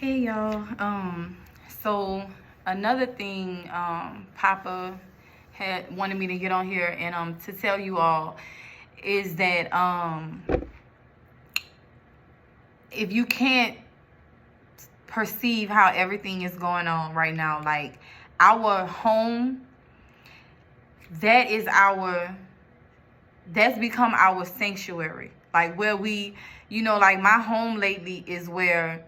Hey y'all. So another thing, Papa had wanted me to get on here and to tell you all is that if you can't perceive how everything is going on right now, like our home, that's become our sanctuary. Like where we, like my home lately is where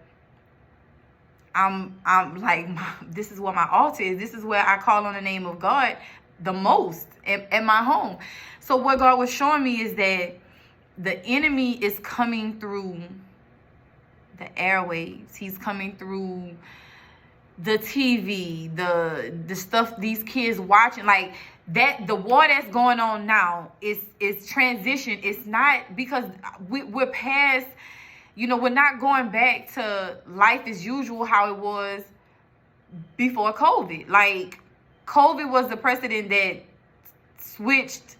I'm like, this is where my altar is. This is where I call on the name of God the most at my home. So what God was showing me is that the enemy is coming through the airwaves. He's coming through the TV, the stuff these kids watching, like that. The war that's going on now is transition. It's not because we're past. We're not going back to life as usual, how it was before COVID. Like, COVID was the precedent that switched,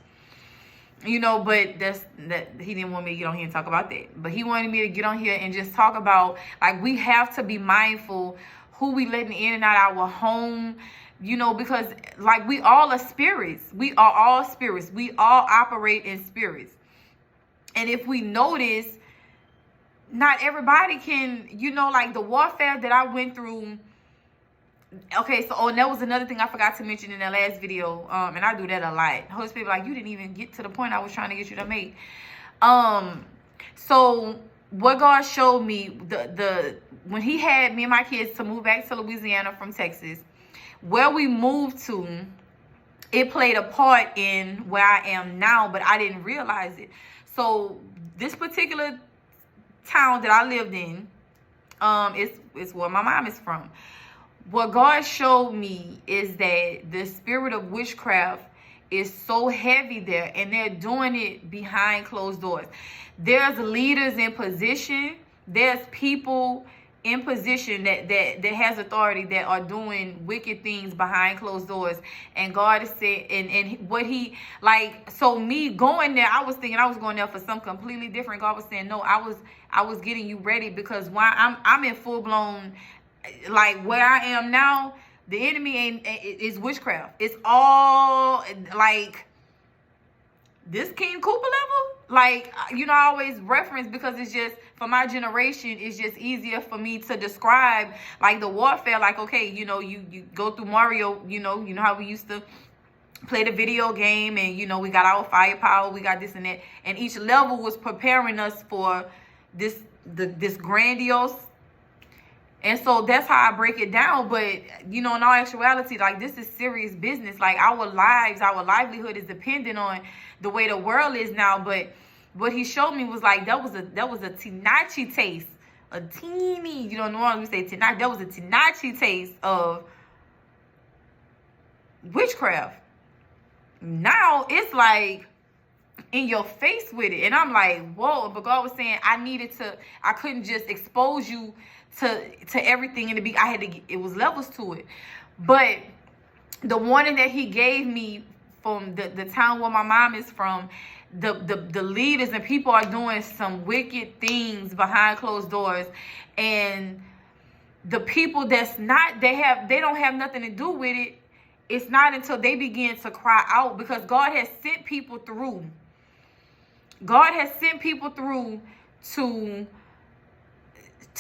but that he didn't want me to get on here and talk about that. But he wanted me to get on here and just talk about, like, we have to be mindful who we letting in and out our home, because, like, we all are spirits. We are all spirits. We all operate in spirits. And if we notice, not everybody can, like the warfare that I went through. Okay, so and that was another thing I forgot to mention in the last video. And I do that a lot. Holy Spirit, like, you didn't even get to the point I was trying to get you to make. So what God showed me, the when he had me and my kids to move back to Louisiana from Texas, where we moved to, it played a part in where I am now, but I didn't realize it. So this particular town that I lived in, it's where my mom is from. What God showed me is that the spirit of witchcraft is so heavy there, and they're doing it behind closed doors. There's leaders in position. There's people in position that has authority that are doing wicked things behind closed doors. And God is saying, and what he, like, so me going there, I was thinking I was going there for something completely different. God was saying, no, I was getting you ready, because why I'm in full blown, like where I am now, the enemy is witchcraft. It's all like this King Cooper level. Like, I always reference, because it's just, for my generation, it's just easier for me to describe, like, the warfare. Like, okay, you go through Mario, you know how we used to play the video game, and, we got our firepower, we got this and that. And each level was preparing us for this grandiose. And so that's how I break it down. But, in all actuality, like, this is serious business. Like, our lives, our livelihood is dependent on the way the world is now. But what he showed me was, like, that was a tenachi taste. A teeny, normally we say tenachi. That was a tenachi taste of witchcraft. Now it's like in your face with it. And I'm like, whoa. But God was saying I couldn't just expose you to everything in the beginning. I had to, it was levels to it. But the warning that he gave me from the town where my mom is from, the leaders and people are doing some wicked things behind closed doors. And the people that's not, they don't have nothing to do with it. It's not until they begin to cry out, because God has sent people through. God has sent people through to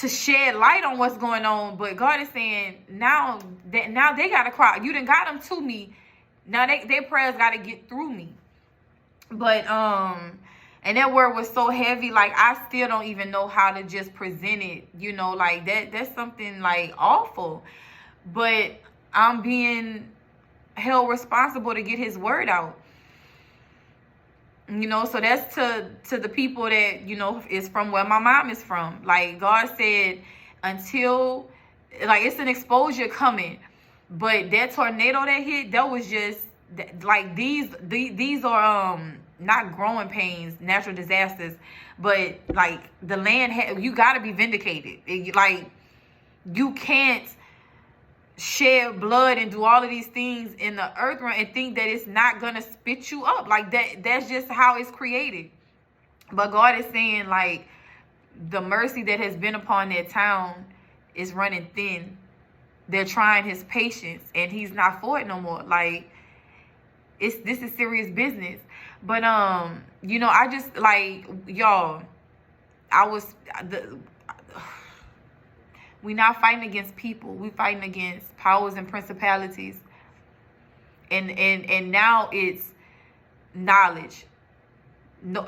shed light on what's going on. But God is saying, now they gotta cry. You done got them to me. Now their prayers gotta get through me. But and that word was so heavy, like I still don't even know how to just present it, like that's something like awful. But I'm being held responsible to get his word out. So that's to the people that, is from where my mom is from. Like, God said, until, like, it's an exposure coming. But that tornado that hit, that was just, like, these are not growing pains, natural disasters. But, like, the land, you got to be vindicated. Like, you can't shed blood and do all of these things in the earth realm and think that it's not gonna spit you up. Like, that's just how it's created. But God is saying, like, the mercy that has been upon their town is running thin. They're trying his patience, and he's not for it no more. Like, this is serious business. But you know, I just, like, y'all, we not fighting against people. We fighting against powers and principalities. And now it's knowledge. No,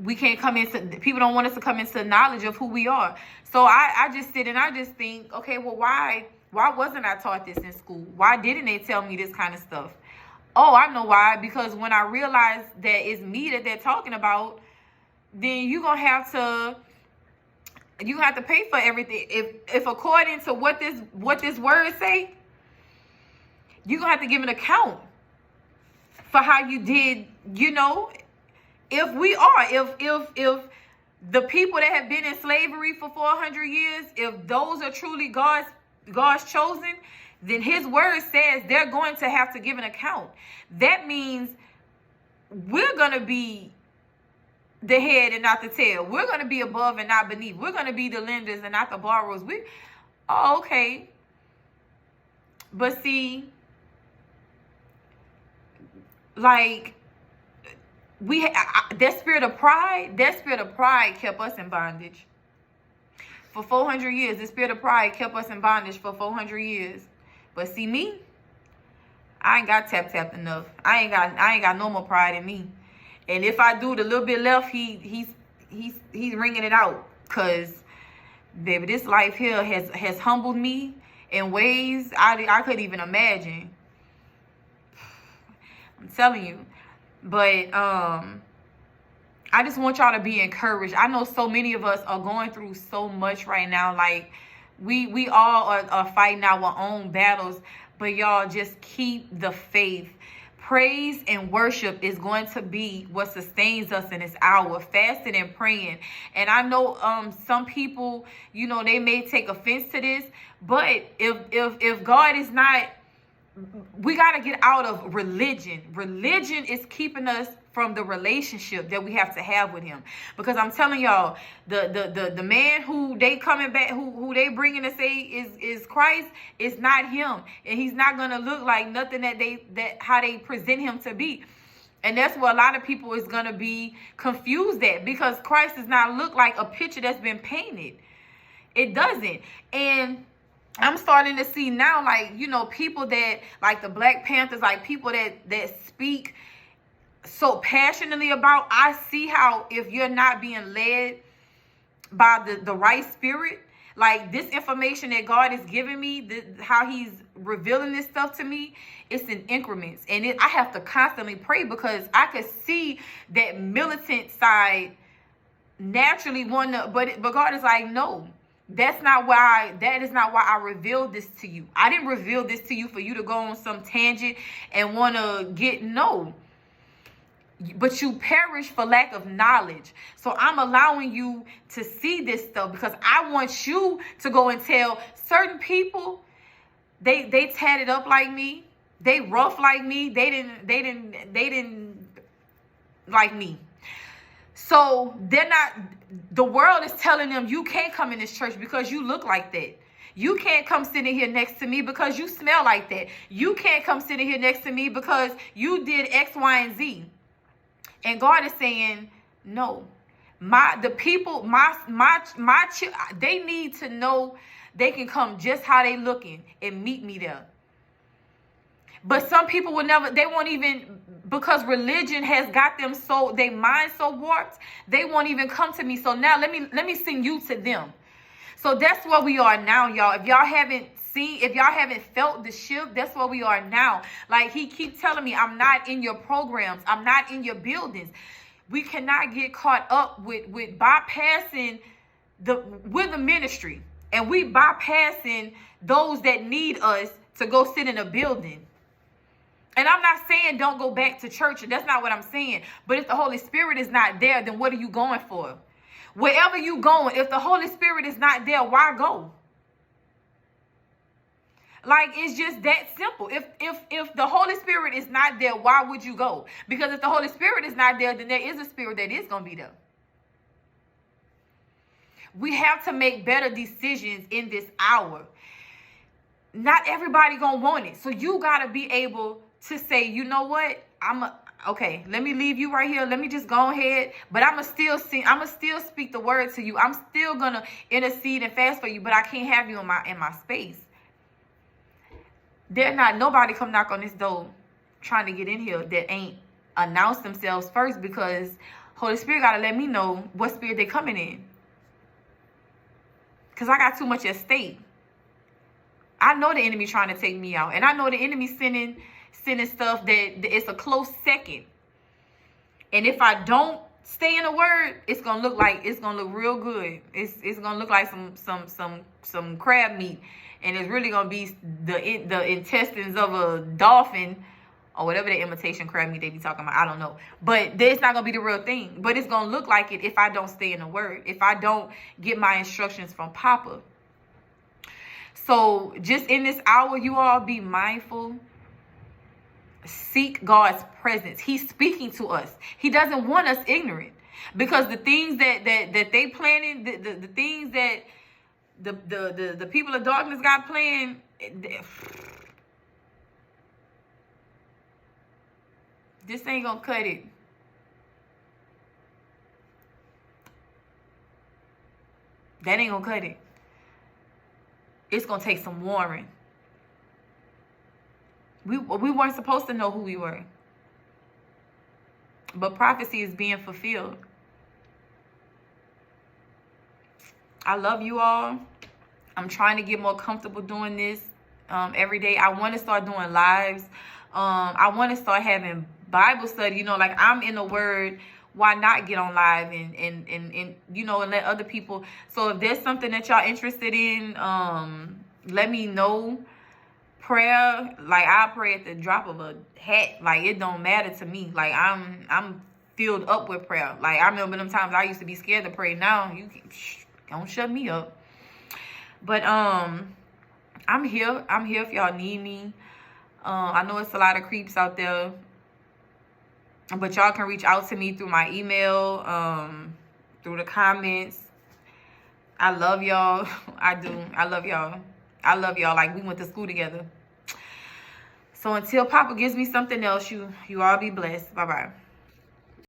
we can't come into, people don't want us to come into knowledge of who we are. So I just sit and I just think, okay, well, why wasn't I taught this in school? Why didn't they tell me this kind of stuff? Oh, I know why. Because when I realized that it's me that they're talking about, then you're gonna have to pay for everything. If according to what this word say, you're gonna have to give an account for how you did, you know. If the people that have been in slavery for 400 years, if those are truly God's chosen, then his word says they're going to have to give an account. That means we're going to be the head and not the tail. We're going to be above and not beneath. We're going to be the lenders and not the borrowers. Oh, okay. But see, like, that spirit of pride kept us in bondage for 400 years. The spirit of pride kept us in bondage for 400 years. But see, me, I ain't got tapped enough. I ain't got no more pride in me. And if I do the little bit left, he's wringing it out. Cause, baby, this life here has humbled me in ways I couldn't even imagine. I'm telling you. But I just want y'all to be encouraged. I know so many of us are going through so much right now. Like, we all are fighting our own battles. But y'all, just keep the faith. Praise and worship is going to be what sustains us in this hour. Fasting and praying. And I know some people, you know, they may take offense to this. But if God is not, we got to get out of religion. Religion is keeping us from the relationship that we have to have with him. Because I'm telling y'all, the man who they coming back, who they bringing to say is Christ, is not him. And he's not going to look like nothing that how they present him to be. And that's what a lot of people is going to be confused at, because Christ does not look like a picture that's been painted. It doesn't. And I'm starting to see now, like, you know, people that, like the Black Panthers, like people that speak so passionately about, I see how if you're not being led by the right spirit, like this information that God is giving me, how he's revealing this stuff to me, it's in increments. And I have to constantly pray, because I could see that militant side naturally want to, but God is like, no. That is not why I revealed this to you. I didn't reveal this to you for you to go on some tangent and want to no. But you perish for lack of knowledge. So I'm allowing you to see this stuff, because I want you to go and tell certain people, they tatted up like me. They rough like me. They didn't like me. So they're not, the world is telling them, you can't come in this church because you look like that. You can't come sitting here next to me because you smell like that. You can't come sitting here next to me because you did X, Y, and Z. And God is saying, no, they need to know they can come just how they looking and meet me there. But some people will never, they won't even, because religion has got them so, their mind so warped, they won't even come to me. So now let me send you to them. So that's where we are now, y'all. If y'all haven't felt the shift, that's where we are now. Like, he keeps telling me, I'm not in your programs. I'm not in your buildings. We cannot get caught up with bypassing we're the ministry, and we bypassing those that need us to go sit in a building. And I'm not saying don't go back to church. That's not what I'm saying. But if the Holy Spirit is not there, then what are you going for? Wherever you going, if the Holy Spirit is not there, why go? Like, it's just that simple. If the Holy Spirit is not there, why would you go? Because if the Holy Spirit is not there, then there is a spirit that is going to be there. We have to make better decisions in this hour. Not everybody gonna want it. So you gotta be able to say, you know what? Okay, let me leave you right here. Let me just go ahead. But I'ma still speak the word to you. I'm still gonna intercede and fast for you, but I can't have you in my space. Nobody come knock on this door trying to get in here that ain't announced themselves first, because Holy Spirit gotta let me know what spirit they coming in. Cause I got too much at stake. I know the enemy trying to take me out, and I know the enemy sending stuff that it's a close second. And if I don't stay in the word, it's gonna look real good. It's gonna look like some crab meat, and it's really gonna be the intestines of a dolphin or whatever the imitation crab meat they be talking about. I don't know, but it's not gonna be the real thing. But it's gonna look like it if I don't stay in the word, if I don't get my instructions from Papa. So just in this hour, you all be mindful. Seek God's presence. He's speaking to us. He doesn't want us ignorant, because the things that they planning, the things that the people of darkness got planned, this ain't gonna cut it. That ain't gonna cut it. It's gonna take some warring. We weren't supposed to know who we were. But prophecy is being fulfilled. I love you all. I'm trying to get more comfortable doing this every day. I want to start doing lives. I want to start having Bible study. You know, like I'm in the word. Why not get on live and you know, and let other people. So if there's something that y'all interested in, let me know. Prayer, like I pray at the drop of a hat. Like it don't matter to me. Like I'm filled up with prayer. Like I remember them times I used to be scared to pray. Now you don't shut me up. But I'm here. I'm here if y'all need me. I know it's a lot of creeps out there, but y'all can reach out to me through my email, through the comments. I love y'all. I do. I love y'all. I love y'all like we went to school together. So until Papa gives me something else, you all be blessed. Bye-bye.